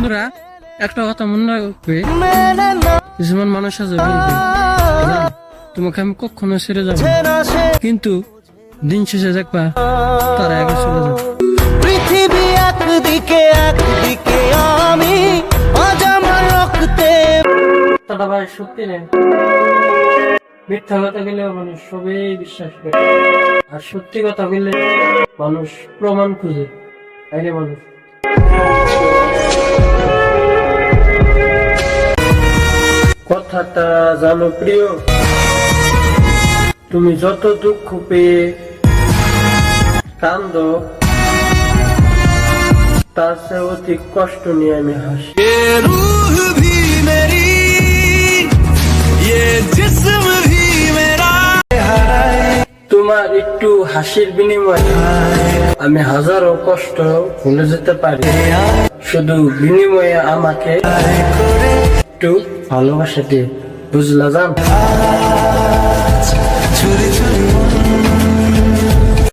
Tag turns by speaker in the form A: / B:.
A: বন্ধুরা, একটা কথা মনে রাখবে, যেমন মানুষ আছে বলবে তোমাকে আমি কখনো ছেড়ে যাবো, কিন্তু দিন শেষে দেখবা তারা আগে চলে যাবে।
B: পৃথিবী একদিকে একদিকে আমি আজ আমার রক্তে।
A: কথাটা ভাই সত্যি নেই, মিথ্যা কথা বললে মানুষ সবাই বিশ্বাস করে, আর সত্যি কথা বললে মানুষ প্রমাণ খুঁজে। তাইলে মানুষ কথাটা জানো প্রিয়, তুমি যত দুঃখ পেয়ে কান্দ, তার চেয়ে অধিক কষ্ট নিয়ে আমি হাসি।
B: रूह भी मेरी ये जिस्म भी मेरा।
A: তোমার একটু হাসির বিনিময়ে আমি হাজারো কষ্ট ভুলে যেতে পারি, শুধু বিনিময়ে আমাকে একটু ভালোবাসা দিয়ে, বুঝলা জান?